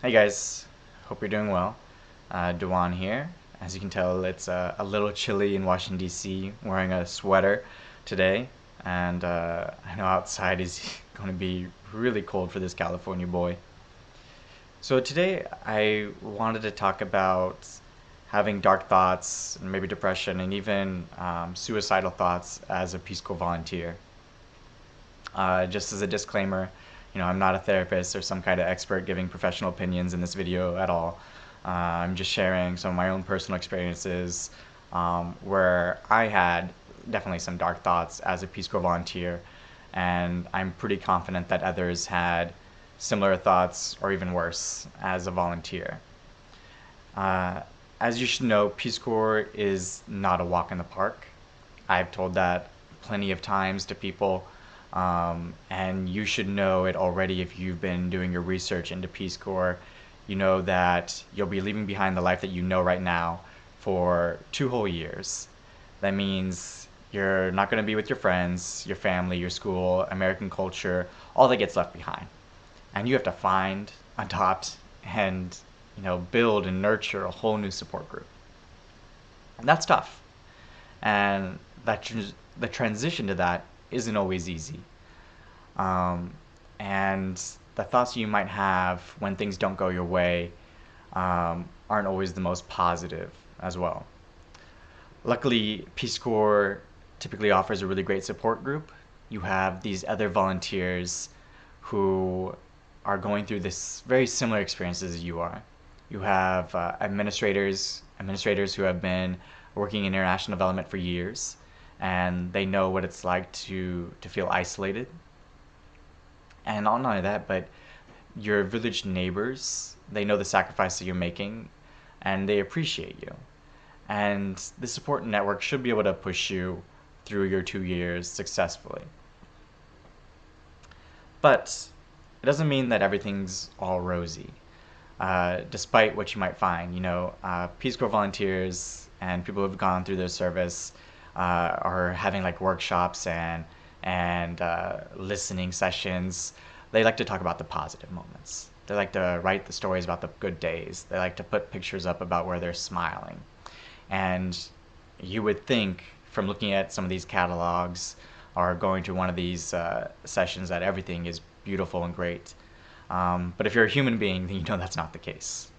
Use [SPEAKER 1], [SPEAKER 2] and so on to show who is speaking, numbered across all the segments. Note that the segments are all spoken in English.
[SPEAKER 1] Hey guys, hope you're doing well. Dewan here. As you can tell, it's a little chilly in Washington, D.C. Wearing a sweater today, and I know outside is going to be really cold for this California boy. So today I wanted to talk about having dark thoughts, and maybe depression, and even suicidal thoughts as a Peace Corps volunteer. Just as a disclaimer, I'm not a therapist or some kind of expert giving professional opinions in this video at all. I'm just sharing some of my own personal experiences where I had definitely some dark thoughts as a Peace Corps volunteer, and I'm pretty confident that others had similar thoughts or even worse as a volunteer. Uh, as you should know, Peace Corps is not a walk in the park. I've told that plenty of times to people, and you should know it already if you've been doing your research into Peace Corps. You know that you'll be leaving behind the life that you know right now for 2 whole years. That means you're not going to be with your friends, your family, your school, American culture, all that gets left behind. And you have to find, adopt, and build and nurture a whole new support group. And that's tough. And the transition to that isn't always easy. Um, and the thoughts you might have when things don't go your way aren't always the most positive as well. Luckily, Peace Corps typically offers a really great support group. You have these other volunteers who are going through this very similar experiences as you are. You have administrators who have been working in international development for years, and they know what it's like to feel isolated. And not only that, but your village neighbors, they know the sacrifice that you're making, and they appreciate you. And the support network should be able to push you through your 2 years successfully. But it doesn't mean that everything's all rosy. Despite what you might find, Peace Corps volunteers and people who've gone through their service are having like workshops and listening sessions. They like to talk about the positive moments. They like to write the stories about the good days. They like to put pictures up about where they're smiling. And you would think from looking at some of these catalogs or going to one of these sessions that everything is beautiful and great. But if you're a human being, then you know that's not the case.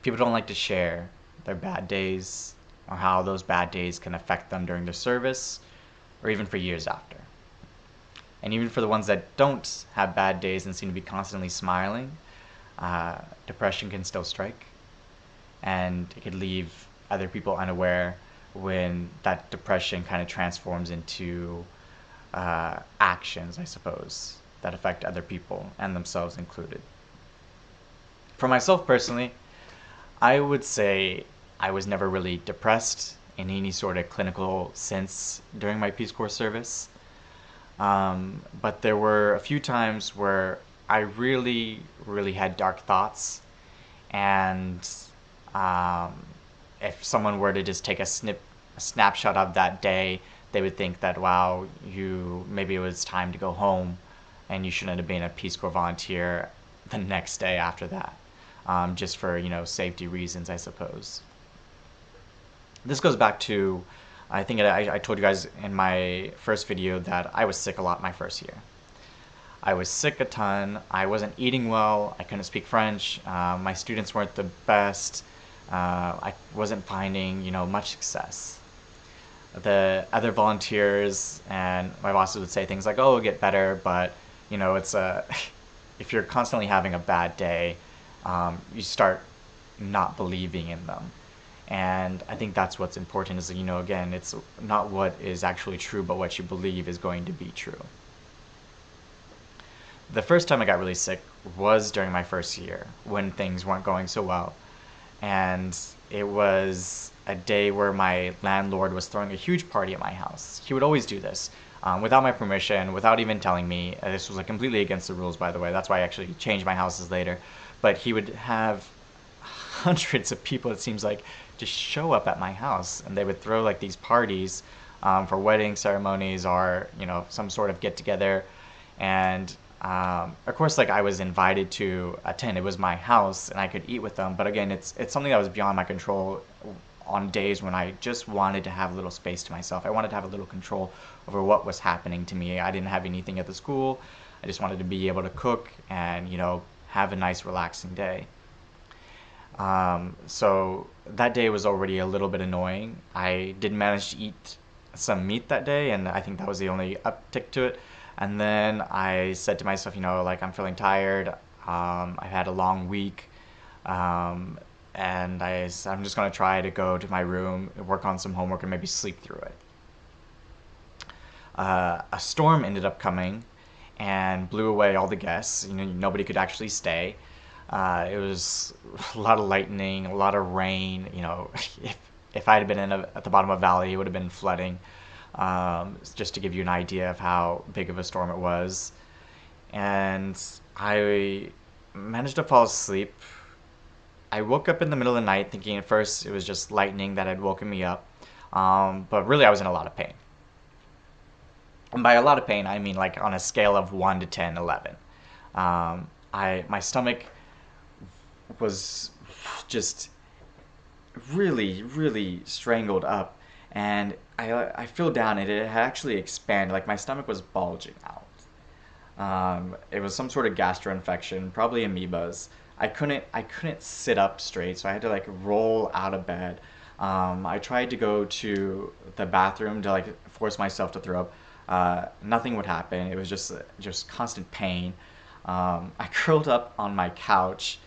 [SPEAKER 1] People don't like to share their bad days or how those bad days can affect them during their service or even for years after. And even for the ones that don't have bad days and seem to be constantly smiling, depression can still strike, and it could leave other people unaware when that depression kind of transforms into actions, I suppose, that affect other people and themselves included. For myself personally, I would say I was never really depressed in any sort of clinical sense during my Peace Corps service. But there were a few times where I really, really had dark thoughts, and if someone were to just take a snapshot of that day, they would think that, wow, maybe it was time to go home, and you shouldn't have been a Peace Corps volunteer the next day after that, just for safety reasons, I suppose. This goes back to, I think I told you guys in my first video that I was sick a lot my first year. I was sick a ton. I wasn't eating well. I couldn't speak French. My students weren't the best. I wasn't finding, much success. The other volunteers and my bosses would say things like, "Oh, it'll get better," but it's if you're constantly having a bad day, you start not believing in them. And I think that's what's important is that, again, it's not what is actually true, but what you believe is going to be true. The first time I got really sick was during my first year when things weren't going so well. And it was a day where my landlord was throwing a huge party at my house. He would always do this without my permission, without even telling me. This was completely against the rules, by the way. That's why I actually changed my houses later. But he would have hundreds of people, it seems like, just show up at my house, and they would throw like these parties for wedding ceremonies or some sort of get together. And Of course, like I was invited to attend. It was my house, and I could eat with them. But again, it's something that was beyond my control. On days when I just wanted to have a little space to myself, I wanted to have a little control over what was happening to me. I didn't have anything at the school. I just wanted to be able to cook and have a nice, relaxing day. So that day was already a little bit annoying. I did manage to eat some meat that day, and I think that was the only uptick to it. And then I said to myself, like I'm feeling tired. I've had a long week, um, and I'm just gonna try to go to my room, work on some homework, and maybe sleep through it. A storm ended up coming and blew away all the guests. Nobody could actually stay. It was a lot of lightning, a lot of rain. If I had been at the bottom of a valley, it would have been flooding. Just to give you an idea of how big of a storm it was. And I managed to fall asleep. I woke up in the middle of the night thinking at first it was just lightning that had woken me up. But really, I was in a lot of pain. And by a lot of pain, I mean like on a scale of 1 to 10, 11. My stomach was just really, really strangled up, and I feel down, and it had actually expanded. Like my stomach was bulging out. It was some sort of gastro infection, probably amoebas. I couldn't sit up straight, so I had to like roll out of bed. I tried to go to the bathroom to like force myself to throw up. Nothing would happen. It was just constant pain. I curled up on my couch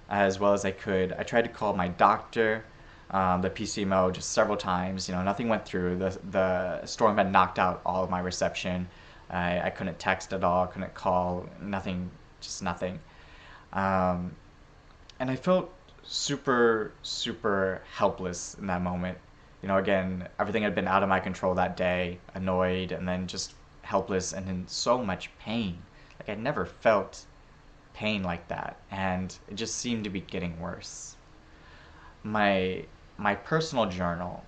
[SPEAKER 1] as well as I could. I tried to call my doctor, the PCMO, just several times. Nothing went through. The storm had knocked out all of my reception. I couldn't text at all. Couldn't call. Nothing. Just nothing. Um, and I felt super, super helpless in that moment. Again, everything had been out of my control that day, annoyed, and then just helpless and in so much pain. Like I'd never felt pain like that, and it just seemed to be getting worse. My personal journal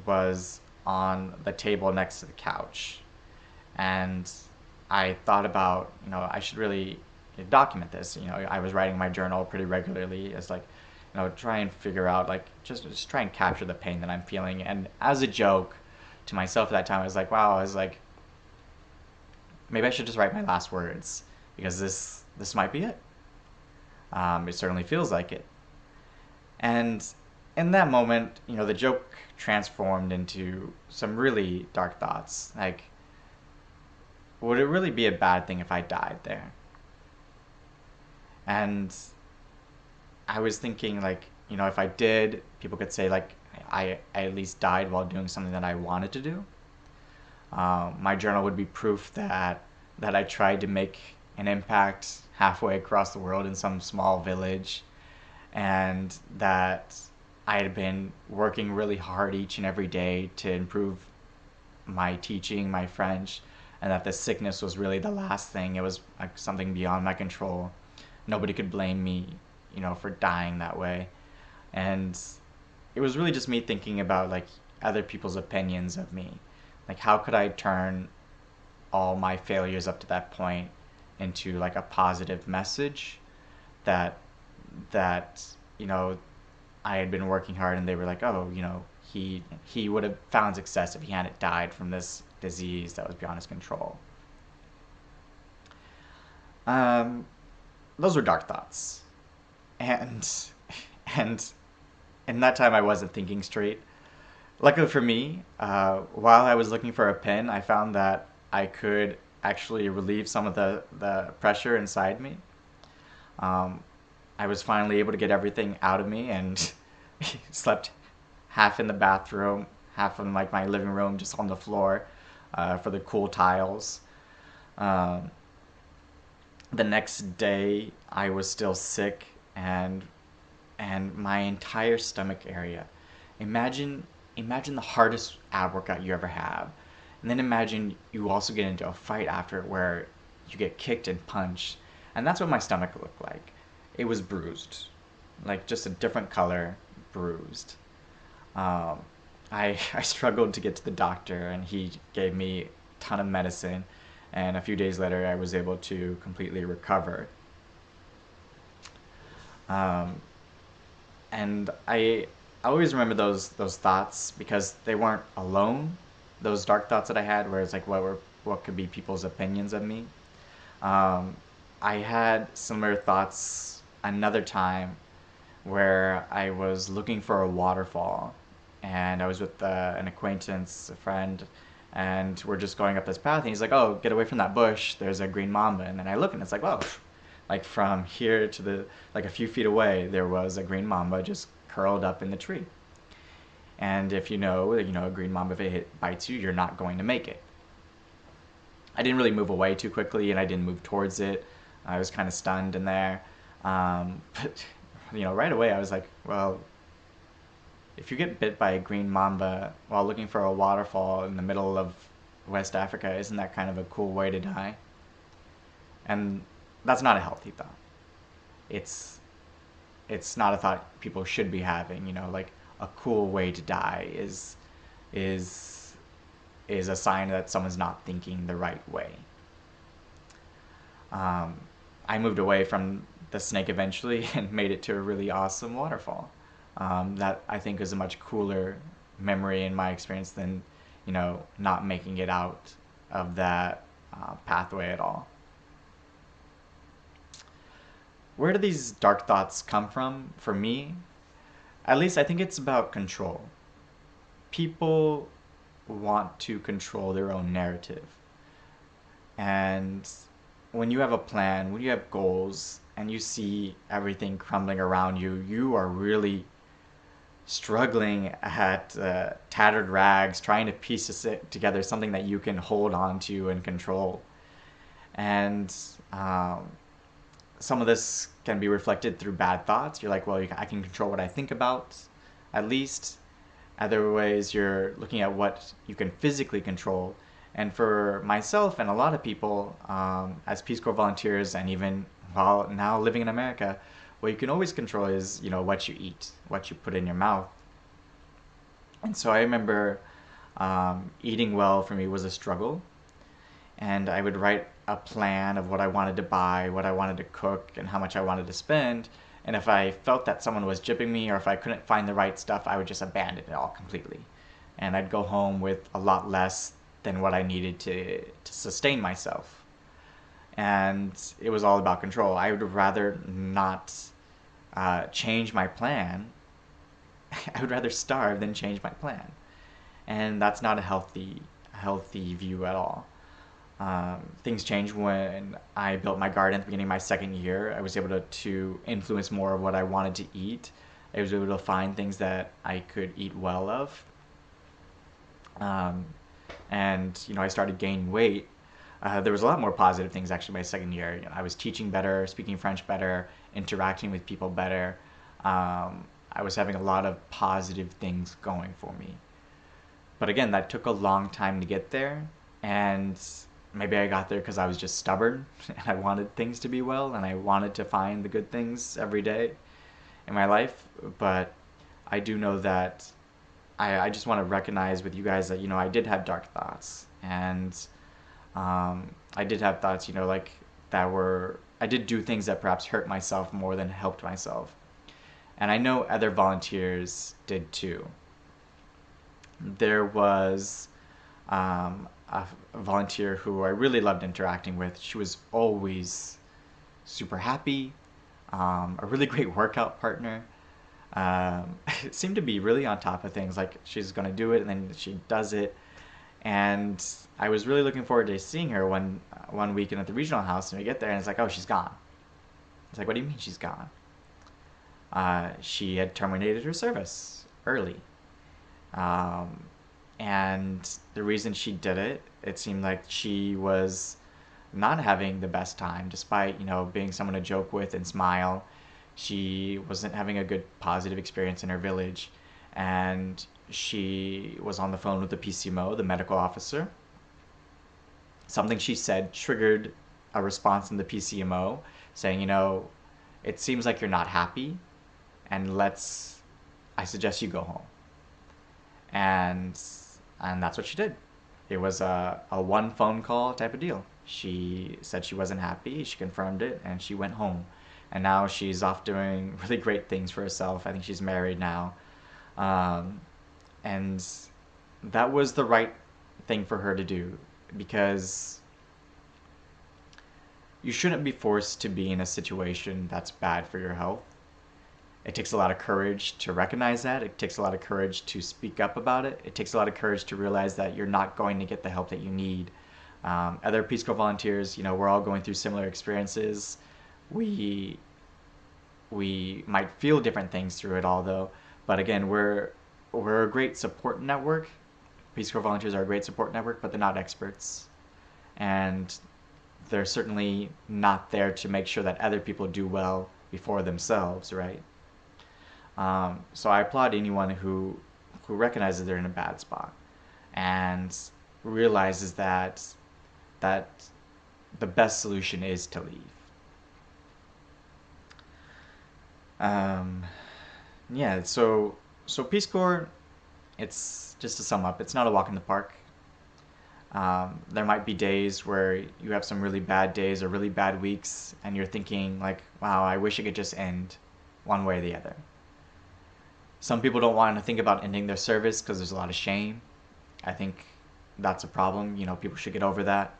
[SPEAKER 1] was on the table next to the couch, and I thought about, I should really document this. I was writing my journal pretty regularly as like, try and figure out like just try and capture the pain that I'm feeling. And as a joke to myself at that time, I was like, wow, I was like, maybe I should just write my last words because this might be it. It certainly feels like it. And in that moment, the joke transformed into some really dark thoughts. Like, would it really be a bad thing if I died there? And I was thinking, like, if I did, people could say, like, I at least died while doing something that I wanted to do. My journal would be proof that I tried to make an impact halfway across the world in some small village, and that I had been working really hard each and every day to improve my teaching, my French, and that the sickness was really the last thing. It was like something beyond my control. Nobody could blame me, for dying that way. And it was really just me thinking about like other people's opinions of me. Like how could I turn all my failures up to that point into like a positive message that that I had been working hard, and they were like, oh, he would have found success if he hadn't died from this disease that was beyond his control. Um, those were dark thoughts, and and in that time I wasn't thinking straight. Luckily for me, while I was looking for a pen, I found that I could actually relieve some of the pressure inside me. Um, I was finally able to get everything out of me, and slept half in the bathroom, half in like my living room, just on the floor, for the cool tiles. Um, the next day, I was still sick, and my entire stomach area. Imagine imagine the hardest ab workout you ever have, and then imagine you also get into a fight after it where you get kicked and punched, and that's what my stomach looked like. It was bruised, like just a different color, bruised. Um, I I struggled to get to the doctor, and he gave me a ton of medicine, and a few days later I was able to completely recover. Um, and I always remember those thoughts because they weren't alone. Those dark thoughts that I had, where it's like, what could be people's opinions of me? Um, I had similar thoughts another time where I was looking for a waterfall, and I was with an acquaintance, a friend, and we're just going up this path, and he's like, "Oh, get away from that bush. There's a green mamba." And then I look, and it's like, "Whoa!" Like from here to the like a few feet away, there was a green mamba just curled up in the tree. And if a green mamba, if it bites you, you're not going to make it. I didn't really move away too quickly, and I didn't move towards it. I was kind of stunned in there. But right away I was like, well, if you get bit by a green mamba while looking for a waterfall in the middle of West Africa, isn't that kind of a cool way to die? And that's not a healthy thought. It's it's not a thought people should be having. Like a cool way to die is is a sign that someone's not thinking the right way. Um, I moved away from the snake eventually and made it to a really awesome waterfall. That I think is a much cooler memory in my experience than, not making it out of that pathway at all. Where do these dark thoughts come from? For me, at least I think it's about control. People want to control their own narrative. And when you have a plan, when you have goals, and you see everything crumbling around you, you are really struggling at tattered rags, trying to piece it together something that you can hold on to and control. And some of this can be reflected through bad thoughts. You're like, well, I can control what I think about, at least. Other ways, you're looking at what you can physically control. And for myself and a lot of people, as Peace Corps volunteers, and even while now living in America, what you can always control is, what you eat, what you put in your mouth. And so I remember eating well for me was a struggle. And I would write a plan of what I wanted to buy, what I wanted to cook, and how much I wanted to spend. And if I felt that someone was gypping me or if I couldn't find the right stuff, I would just abandon it all completely. And I'd go home with a lot less than what I needed to sustain myself. And it was all about control. I would rather not change my plan. I would rather starve than change my plan. And that's not a healthy view at all. Things changed when I built my garden at the beginning of my second year. I was able to influence more of what I wanted to eat. I was able to find things that I could eat well of. And I started gaining weight. There was a lot more positive things actually my second year. I was teaching better, speaking French better, interacting with people better. I was having a lot of positive things going for me. But again, that took a long time to get there, and maybe I got there because I was just stubborn and I wanted things to be well and I wanted to find the good things every day in my life. But I do know that I just want to recognize with you guys that, I did have dark thoughts. And I did have thoughts, like I did do things that perhaps hurt myself more than helped myself. And I know other volunteers did too. There was a volunteer who I really loved interacting with. She was always super happy, a really great workout partner. Seemed to be really on top of things, like she's going to do it and then she does it. And I was really looking forward to seeing her one weekend at the regional house, and we get there and it's like, oh, she's gone. It's like, what do you mean she's gone? She had terminated her service early. And the reason she did it, it seemed like she was not having the best time, despite, being someone to joke with and smile. She wasn't having a good positive experience in her village. And she was on the phone with the PCMO, the medical officer. Something she said triggered a response in the PCMO saying, it seems like you're not happy, and I suggest you go home. And that's what she did. It was a one phone call type of deal. She said she wasn't happy. She confirmed it, and she went home. And now she's off doing really great things for herself. I think she's married now. Um, and that was the right thing for her to do, because you shouldn't be forced to be in a situation that's bad for your health. It takes a lot of courage to recognize that. It takes a lot of courage to speak up about it. It takes a lot of courage to realize that you're not going to get the help that you need. Other Peace Corps volunteers, we're all going through similar experiences. We might feel different things through it all, though. But again, we're a great support network. Peace Corps volunteers are a great support network, but they're not experts, and they're certainly not there to make sure that other people do well before themselves, right? So I applaud anyone who recognizes they're in a bad spot and realizes that the best solution is to leave. Yeah, so Peace Corps, it's just to sum up, it's not a walk in the park. There might be days where you have some really bad days or really bad weeks, and you're thinking like, wow, I wish it could just end one way or the other. Some people don't want to think about ending their service because there's a lot of shame. I think that's a problem. People should get over that,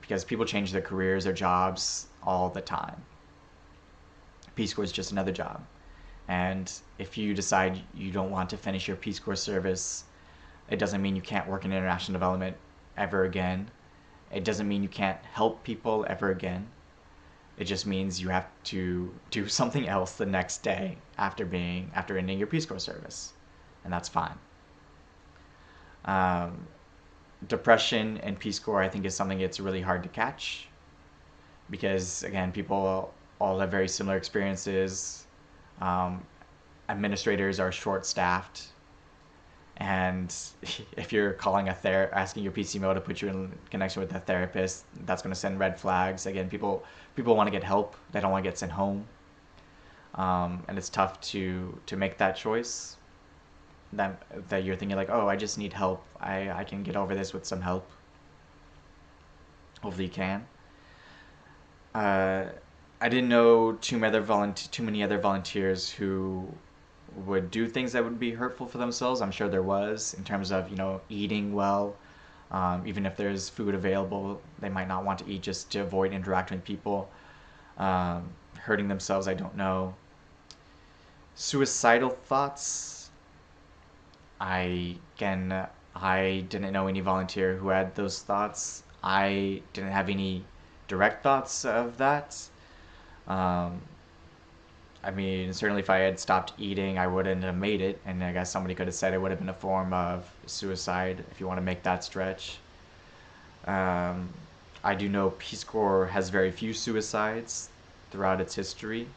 [SPEAKER 1] because people change their careers, their jobs all the time. Peace Corps is just another job. And if you decide you don't want to finish your Peace Corps service, it doesn't mean you can't work in international development ever again. It doesn't mean you can't help people ever again. It just means you have to do something else the next day after ending your Peace Corps service, and that's fine. Depression and Peace Corps, I think, is something it's really hard to catch, because again, people all have very similar experiences. Administrators are short-staffed, and if you're calling asking your PCMO to put you in connection with a therapist, that's going to send red flags. Again, people want to get help; they don't want to get sent home, and it's tough to make that choice. That you're thinking like, oh, I just need help. I can get over this with some help. Hopefully, you can. I didn't know too many other volunteers who would do things that would be hurtful for themselves. I'm sure there was, in terms of eating well. Even if there's food available, they might not want to eat just to avoid interacting with people. Hurting themselves, I don't know. Suicidal thoughts. I didn't know any volunteer who had those thoughts. I didn't have any direct thoughts of that. I mean, certainly if I had stopped eating, I wouldn't have made it, and I guess somebody could have said it would have been a form of suicide, if you want to make that stretch. I do know Peace Corps has very few suicides throughout its history.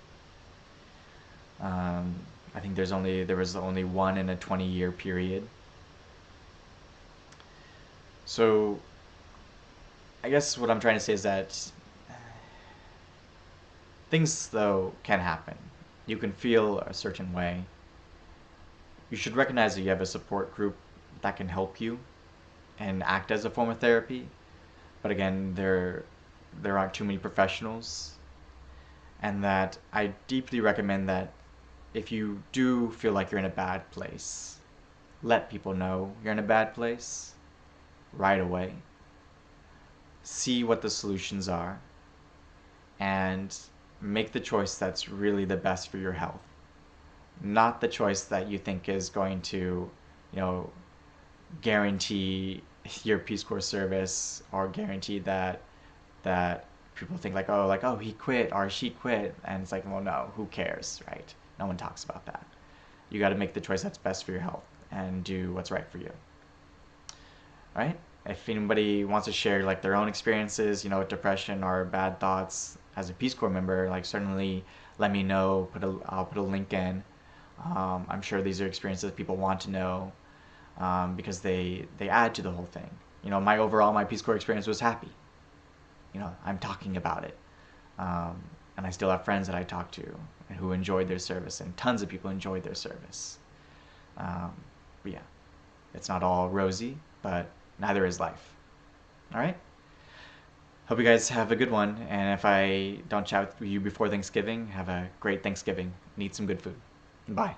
[SPEAKER 1] I think there was only one in a 20-year period. So I guess what I'm trying to say is that things, though, can happen. You can feel a certain way. You should recognize that you have a support group that can help you and act as a form of therapy. But again, there aren't too many professionals. And that I deeply recommend that if you do feel like you're in a bad place, let people know you're in a bad place right away. See what the solutions are, and make the choice that's really the best for your health. Not the choice that you think is going to, guarantee your Peace Corps service, or guarantee that people think like, oh, he quit or she quit, and it's like, well, no, who cares, right? No one talks about that. You got to make the choice that's best for your health and do what's right for you. All right? If anybody wants to share like their own experiences, with depression or bad thoughts as a Peace Corps member, like certainly let me know. I'll put a link in. I'm sure these are experiences people want to know, because they add to the whole thing. My Peace Corps experience was happy. I'm talking about it, and I still have friends that I talk to and who enjoyed their service, and tons of people enjoyed their service. But yeah, it's not all rosy, but neither is life. All right. Hope you guys have a good one. And if I don't chat with you before Thanksgiving, have a great Thanksgiving. Eat some good food. Bye.